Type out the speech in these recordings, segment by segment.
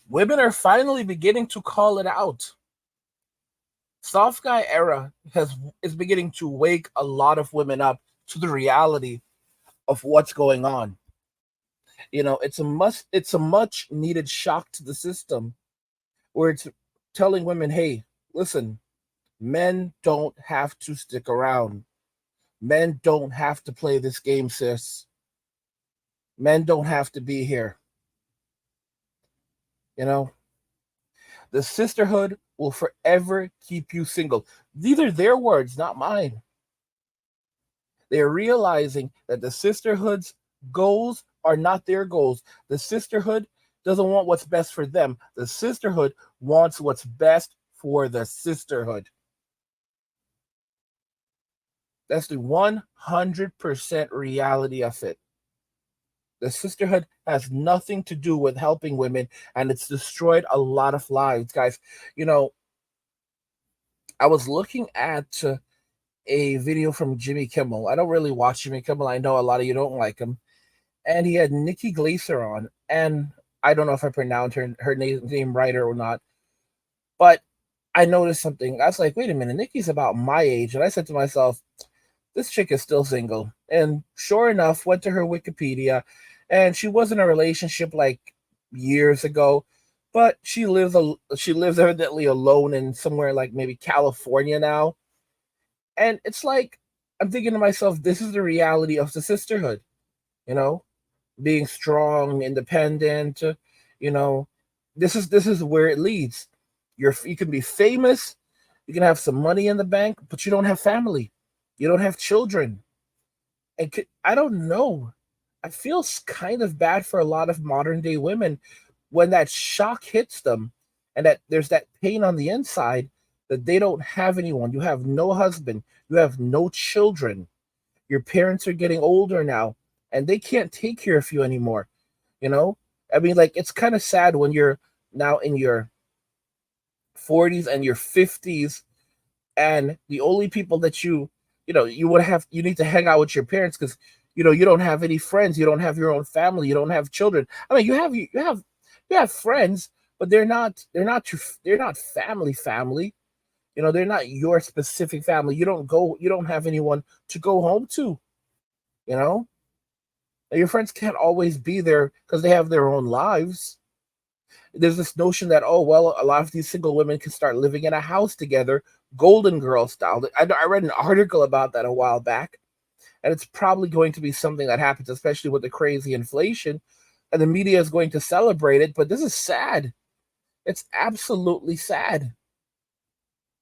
Women are finally beginning to call it out. Soft guy era is beginning to wake a lot of women up to the reality of what's going on. It's a much needed shock to the system where it's telling women, hey, listen, men don't have to stick around. Men don't have to play this game, sis. Men don't have to be here. You know, the sisterhood will forever keep you single. These are their words, not mine. They're realizing that the sisterhood's goals are not their goals. The sisterhood doesn't want what's best for them. The sisterhood wants what's best for the sisterhood. That's the 100% reality of it. The sisterhood has nothing to do with helping women, and it's destroyed a lot of lives, guys. You know, I was looking at a video from Jimmy Kimmel. I don't really watch Jimmy Kimmel. I know a lot of you don't like him. And he had Nikki Glaser on. And I don't know if I pronounced her name right or not, but I noticed something. I was like, wait a minute, Nikki's about my age. And I said to myself, this chick is still single. And sure enough, went to her Wikipedia, and she was in a relationship like years ago, but she lives evidently alone in somewhere like maybe California now. And it's like I'm thinking to myself, this is the reality of the sisterhood, you know, being strong, independent, you know, this is where it leads. You can be famous, you can have some money in the bank, but you don't have family. You don't have children. And I don't know. I feel kind of bad for a lot of modern day women when that shock hits them and that there's that pain on the inside that they don't have anyone. You have no husband, you have no children. Your parents are getting older now and they can't take care of you anymore. You know? I mean, like, it's kind of sad when you're now in your 40s and your 50s, and the only people that you need to hang out with your parents because you don't have any friends, you don't have your own family, you don't have children. I mean, you have friends, but they're not family. They're not your specific family. You don't have anyone to go home to. you know your friends can't always be there because they have their own lives. There's this notion that, oh well, a lot of these single women can start living in a house together, golden girl style. I read an article about that a while back, and it's probably going to be something that happens, especially with the crazy inflation, and the media is going to celebrate it. But this is sad. It's absolutely sad.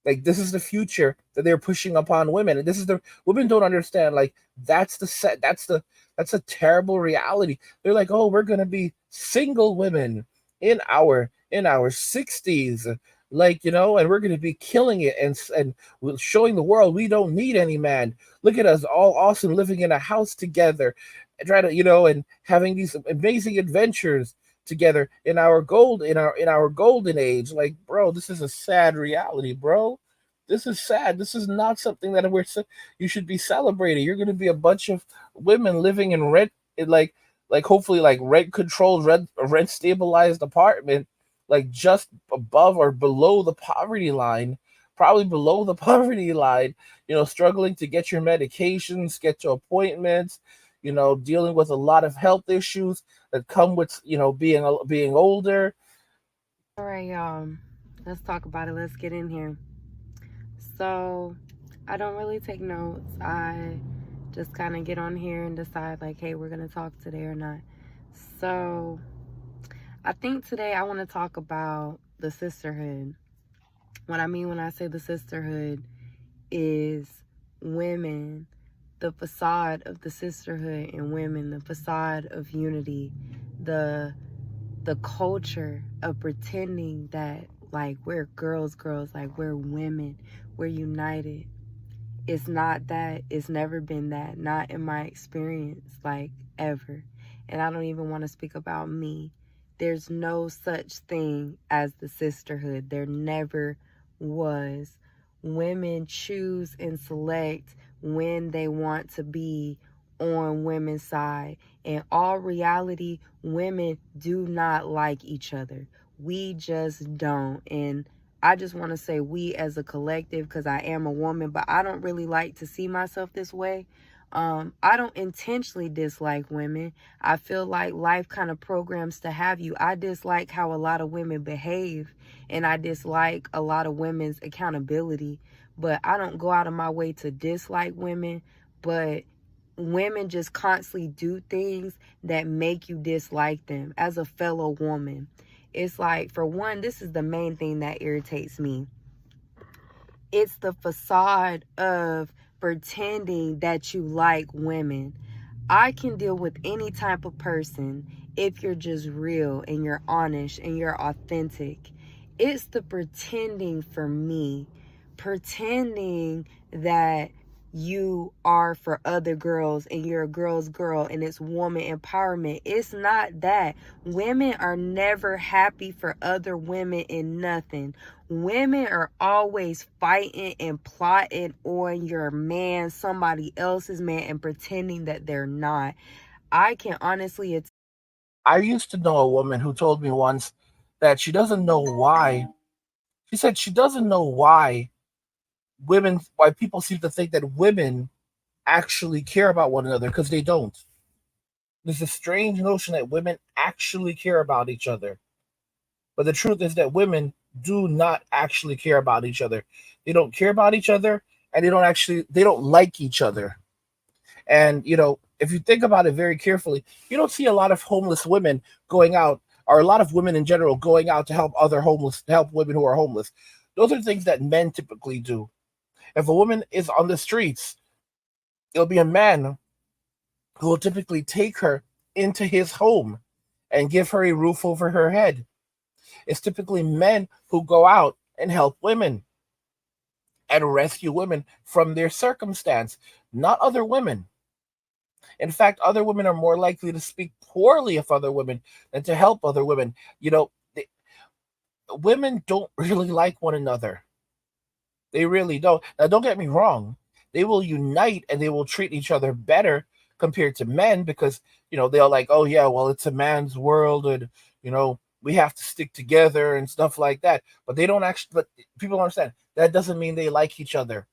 Like, this is the future that they're pushing upon women, and this is the women don't understand. Like, that's the set. That's a terrible reality. They're like, oh, we're gonna be single women in our 60s, like, and we're gonna be killing it, and showing the world we don't need any man. Look at us, all awesome, living in a house together, and try to and having these amazing adventures together in our golden age. Like, bro, this is a sad reality, bro. This is sad. This is not something that you should be celebrating. You're going to be a bunch of women living in rent, like hopefully like rent controlled, rent stabilized apartment, like just above or below the poverty line, probably below the poverty line. Struggling to get your medications, get your appointments. Dealing with a lot of health issues that come with being older. All right, y'all. Let's talk about it. Let's get in here. So, I don't really take notes. I just kind of get on here and decide, like, hey, we're going to talk today or not. So, I think today I want to talk about the sisterhood. What I mean when I say the sisterhood is women, the facade of the sisterhood and women, the facade of unity, the the culture of pretending that like we're girls, like we're women, we're united. It's not that. It's never been that. Not in my experience, like ever. And I don't even want to speak about me. There's no such thing as the sisterhood. There never was. Women choose and select when they want to be on women's side. In all reality, women do not like each other. We just don't. And I just want to say we as a collective, because I am a woman, but I don't really like to see myself this way. I don't intentionally dislike women. I feel like life kind of programs to have you. I dislike how a lot of women behave, and I dislike a lot of women's accountability. But I don't go out of my way to dislike women. But women just constantly do things that make you dislike them as a fellow woman. It's like, for one, this is the main thing that irritates me. It's the facade of pretending that you like women. I can deal with any type of person if you're just real and you're honest and you're authentic. It's the pretending for me. Pretending that you are for other girls and you're a girl's girl and it's woman empowerment. It's not that. Women are never happy for other women in nothing. Women are always fighting and plotting on your man, somebody else's man, and pretending that they're not. I can honestly. I used to know a woman who told me once that she doesn't know why. She said she doesn't know why people seem to think that women actually care about one another because they don't. There's a strange notion that women actually care about each other. But the truth is that women do not actually care about each other. They don't care about each other and they don't like each other. And if you think about it very carefully, you don't see a lot of homeless women going out, or a lot of women in general going out to help women who are homeless. Those are things that men typically do. If a woman is on the streets, it'll be a man who will typically take her into his home and give her a roof over her head. It's typically men who go out and help women and rescue women from their circumstance, not other women. In fact, other women are more likely to speak poorly of other women than to help other women. Women don't really like one another. They really don't. Now, don't get me wrong. They will unite and they will treat each other better compared to men because, they're like, oh, yeah, well, it's a man's world and, we have to stick together and stuff like that. But they don't actually, but people don't understand. That doesn't mean they like each other.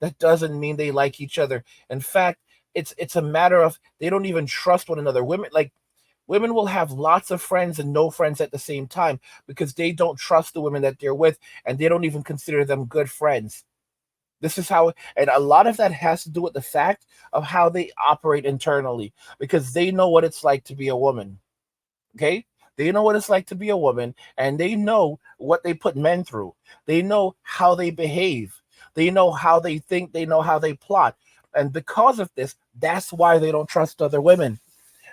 That doesn't mean they like each other. In fact, it's a matter of they don't even trust one another. Women will have lots of friends and no friends at the same time because they don't trust the women that they're with and they don't even consider them good friends. This is how, and a lot of that has to do with the fact of how they operate internally because they know what it's like to be a woman. Okay? They know what it's like to be a woman and they know what they put men through. They know how they behave. They know how they think. They know how they plot. And because of this, that's why they don't trust other women.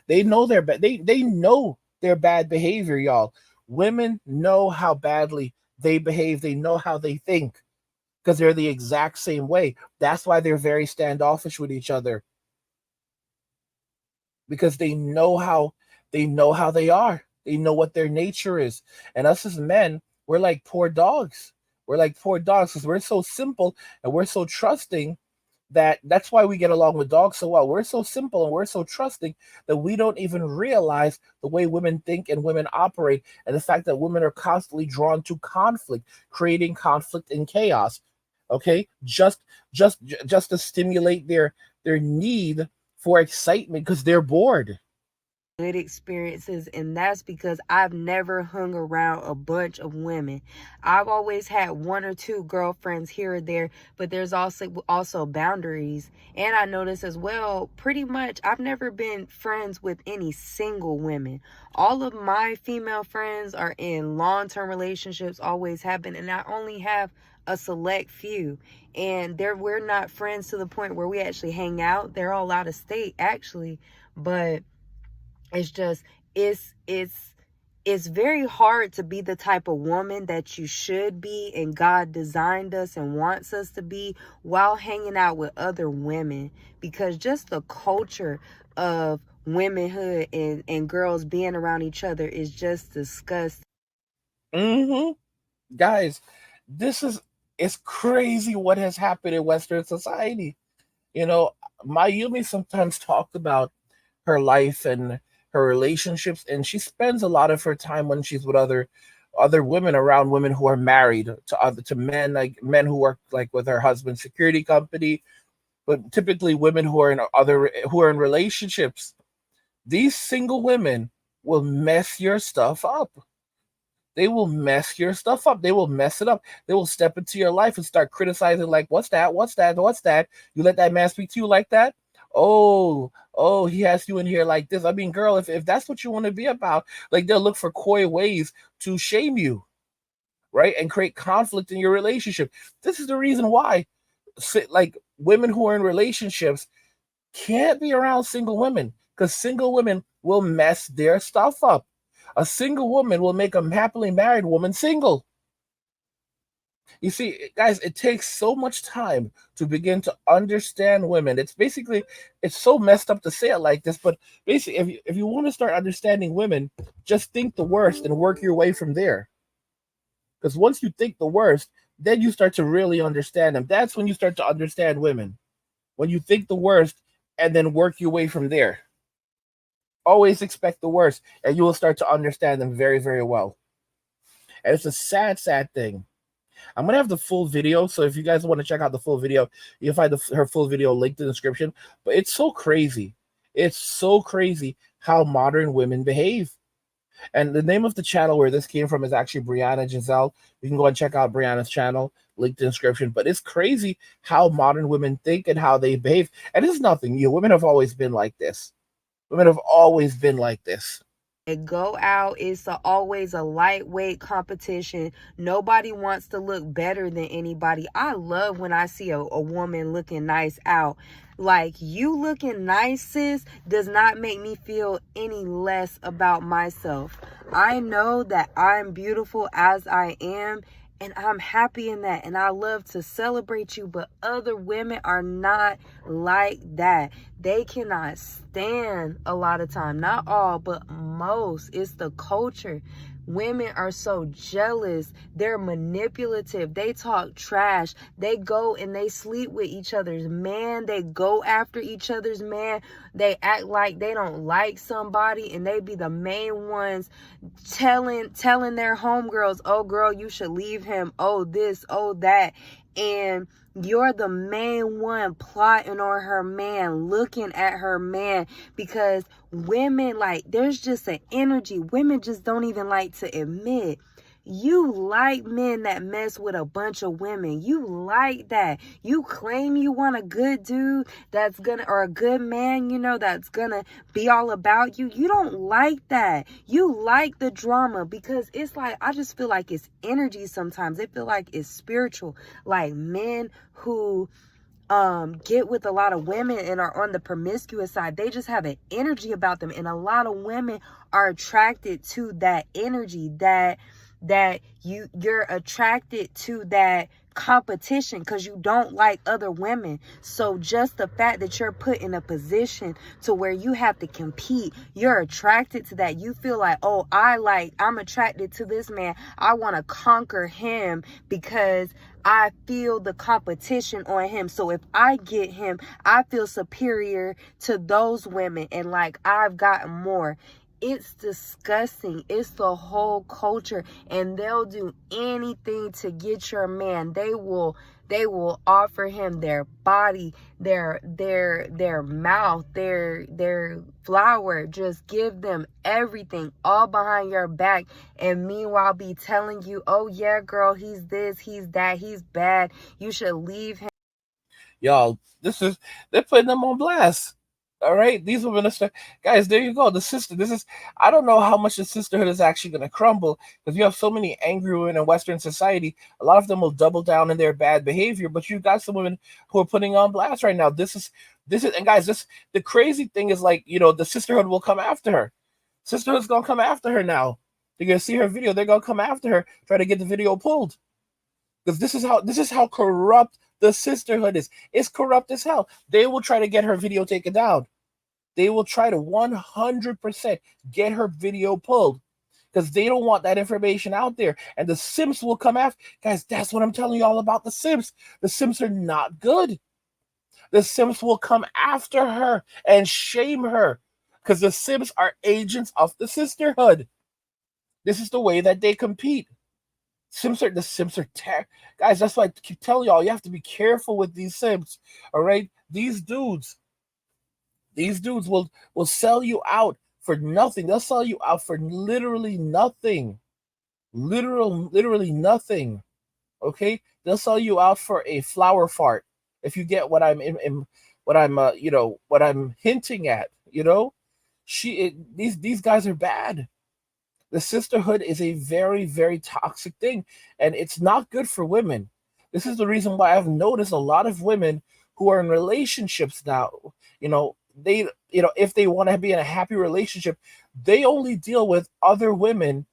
They know they know their bad behavior, y'all. Women know how badly they behave. They know how they think because they're the exact same way. That's why they're very standoffish with each other because they know how they are. They know what their nature is. And us as men, we're like poor dogs. We're like poor dogs because we're so simple and we're so trusting that's why we get along with dogs so well. We're so simple and we're so trusting that we don't even realize the way women think and women operate and the fact that women are constantly drawn to conflict, creating conflict and chaos. Okay? Just to stimulate their need for excitement because they're bored. Good experiences, and that's because I've never hung around a bunch of women. I've always had one or two girlfriends here or there, but there's also boundaries. And I notice as well, pretty much I've never been friends with any single women. All of my female friends are in long-term relationships, always have been, and I only have a select few. And we're not friends to the point where we actually hang out. They're all out of state actually, but it's just it's very hard to be the type of woman that you should be and God designed us and wants us to be while hanging out with other women, because just the culture of womanhood and girls being around each other is just disgusting. Hmm. Guys, this is it's crazy what has happened in Western society. You know, Mayumi sometimes talked about her life and her relationships, and she spends a lot of her time when she's with other other women around women who are married to men, like men who work like with their husband's security company, but typically women who are in relationships. These single women will mess your stuff up. They will mess your stuff up. They will mess it up. They will step into your life and start criticizing, like, what's that? What's that? What's that? You let that man speak to you like that? Oh, he has you in here like this. I mean, girl, if that's what you want to be about, like they'll look for coy ways to shame you, right? And create conflict in your relationship. This is the reason why like women who are in relationships can't be around single women, because single women will mess their stuff up. A single woman will make a happily married woman single. You see, guys, it takes so much time to begin to understand women. It's so messed up to say it like this, but basically, if you want to start understanding women, just think the worst and work your way from there. Because once you think the worst, then you start to really understand them. That's when you start to understand women. When you think the worst and then work your way from there. Always expect the worst, and you will start to understand them very, very well. And it's a sad, sad thing. I'm gonna have the full video, so if you guys want to check out the full video, you'll find her full video linked in the description. But it's so crazy. It's so crazy how modern women behave. And the name of the channel where this came from is actually Brianna Giselle. You can go and check out Brianna's channel, linked in the description. But it's crazy how modern women think and how they behave. And it's nothing new. Women have always been like this. Women have always been like this. Go out. It's always a lightweight competition. Nobody wants to look better than anybody. I love when I see a woman looking nice out. Like, you looking nice, sis, does not make me feel any less about myself. I know that I'm beautiful as I am, and I'm happy in that, and I love to celebrate you, but other women are not like that. They cannot stand, a lot of time, not all, but most. It's the culture. Women are so jealous. They're manipulative. They talk trash. They go and they sleep with each other's man. They go after each other's man. They act like they don't like somebody, and they be the main ones telling their homegirls, oh girl, you should leave him, oh this, oh that. And you're the main one plotting on her man, looking at her man, because women, like, there's just an energy women just don't even like to admit. You like men that mess with a bunch of women. You like that. You claim you want a good dude that's gonna, or a good man, that's gonna be all about you. You don't like that. You like the drama, because it's like, I just feel like it's energy sometimes. I feel like it's spiritual. Like, men who get with a lot of women and are on the promiscuous side, they just have an energy about them, and a lot of women are attracted to that energy, that you're attracted to that competition, because you don't like other women. So just the fact that you're put in a position to where you have to compete, you're attracted to that. You feel like, oh, I'm attracted to this man. I want to conquer him because I feel the competition on him. So if I get him, I feel superior to those women, and like I've gotten more. It's disgusting. It's the whole culture, and they'll do anything to get your man. They will offer him their body, their mouth, their flower. Just give them everything, all behind your back, and meanwhile be telling you, oh yeah, girl, he's this, he's that, he's bad, you should leave him. Y'all, they're putting them on blast. All right, these women are guys. There you go. I don't know how much the sisterhood is actually going to crumble, because you have so many angry women in Western society. A lot of them will double down in their bad behavior, but you've got some women who are putting on blast right now. And guys, the crazy thing is, like, the sisterhood will come after her. Sisterhood's gonna come after her now. They're gonna see her video. They're gonna come after her, try to get the video pulled, because this is how corrupt the sisterhood is. It's corrupt as hell. They will try to get her video taken down. They will try to 100% get her video pulled, because they don't want that information out there. And the simps will come after. Guys, that's what I'm telling you all about the simps. The simps are not good. The simps will come after her and shame her, because the simps are agents of the sisterhood. This is the way that they compete. The simps are guys. That's why I keep telling y'all, you have to be careful with these simps. All right, these dudes will sell you out for nothing. They'll sell you out for literally nothing. Literally nothing. Okay, they'll sell you out for a flower fart. If you get what what I'm what I'm hinting at. These guys are bad. The sisterhood is a very, very toxic thing, and it's not good for women. This is the reason why I've noticed a lot of women who are in relationships now. If they want to be in a happy relationship, they only deal with other women,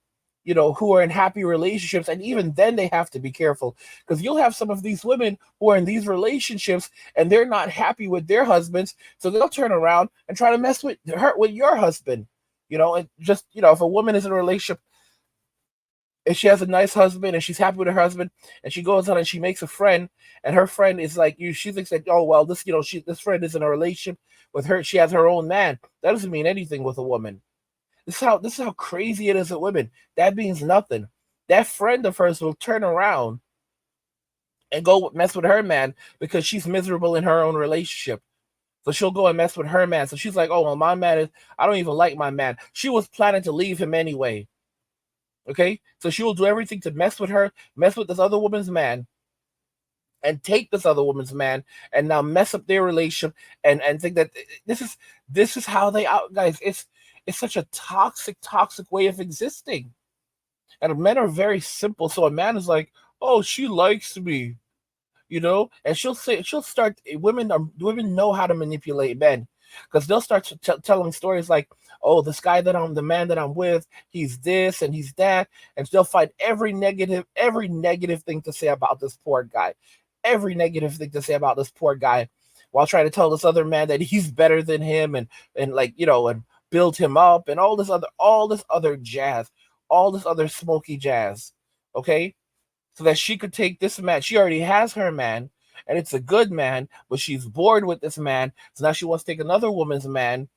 who are in happy relationships, and even then they have to be careful because you'll have some of these women who are in these relationships and they're not happy with their husbands, so they'll turn around and try to mess with your husband. And just if a woman is in a relationship and she has a nice husband and she's happy with her husband and she goes on and she makes a friend and her friend is like you, she thinks that, oh well, this friend is in a relationship with her, she has her own man. That doesn't mean anything with a woman. This is how crazy it is with women. That means nothing. That friend of hers will turn around and go mess with her man because she's miserable in her own relationship. So she'll go and mess with her man. So she's like, oh, well, my man I don't even like my man. She was planning to leave him anyway. Okay? So she will do everything to mess with her, mess with this other woman's man, and take this other woman's man and now mess up their relationship and think that this is how they out, guys. It's such a toxic way of existing. And men are very simple. So a man is like, oh, she likes me, and she'll start. Women know how to manipulate men because they'll start telling stories like, oh, the man that I'm with, he's this and he's that, and they'll find every negative thing to say about this poor guy, every negative thing to say about this poor guy, while trying to tell this other man that he's better than him and like and build him up and all this other jazz, all this other smoky jazz. Okay, so that she could take this man. She already has her man, and it's a good man, but she's bored with this man. So now she wants to take another woman's man,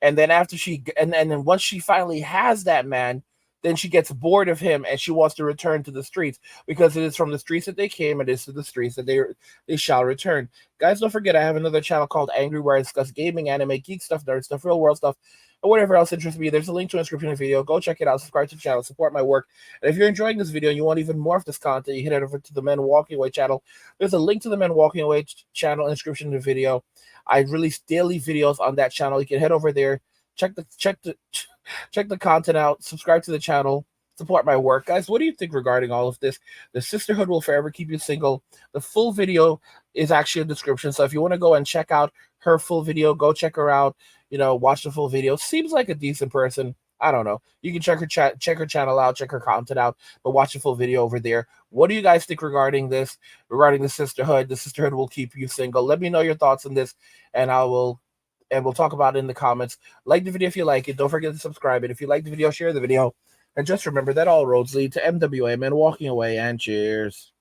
and then and then once she finally has that man, then she gets bored of him and she wants to return to the streets because it is from the streets that they came and it is to the streets that they shall return. Guys, don't forget I have another channel called Angry where I discuss gaming, anime, geek stuff, nerd stuff, real world stuff, or whatever else interests me. There's a link to a description of the video. Go check it out. Subscribe to the channel. Support my work. And if you're enjoying this video and you want even more of this content, you head over to the Men Walking Away channel. There's a link to the Men Walking Away channel in the description of the video. I release daily videos on that channel. You can head over there, check the content out, subscribe to the channel, support my work. Guys, what do you think regarding all of this? The sisterhood will forever keep you single. The full video is actually in the description. So if you want to go and check out her full video, go check her out. Watch the full video. Seems like a decent person. I don't know. You can check her channel out, check her content out, but watch the full video over there. What do you guys think regarding this? Regarding the sisterhood? The sisterhood will keep you single. Let me know your thoughts on this, and we'll talk about it in the comments. Like the video if you like it. Don't forget to subscribe. And if you like the video, share the video. And just remember that all roads lead to MWA, Men Walking Away, and cheers.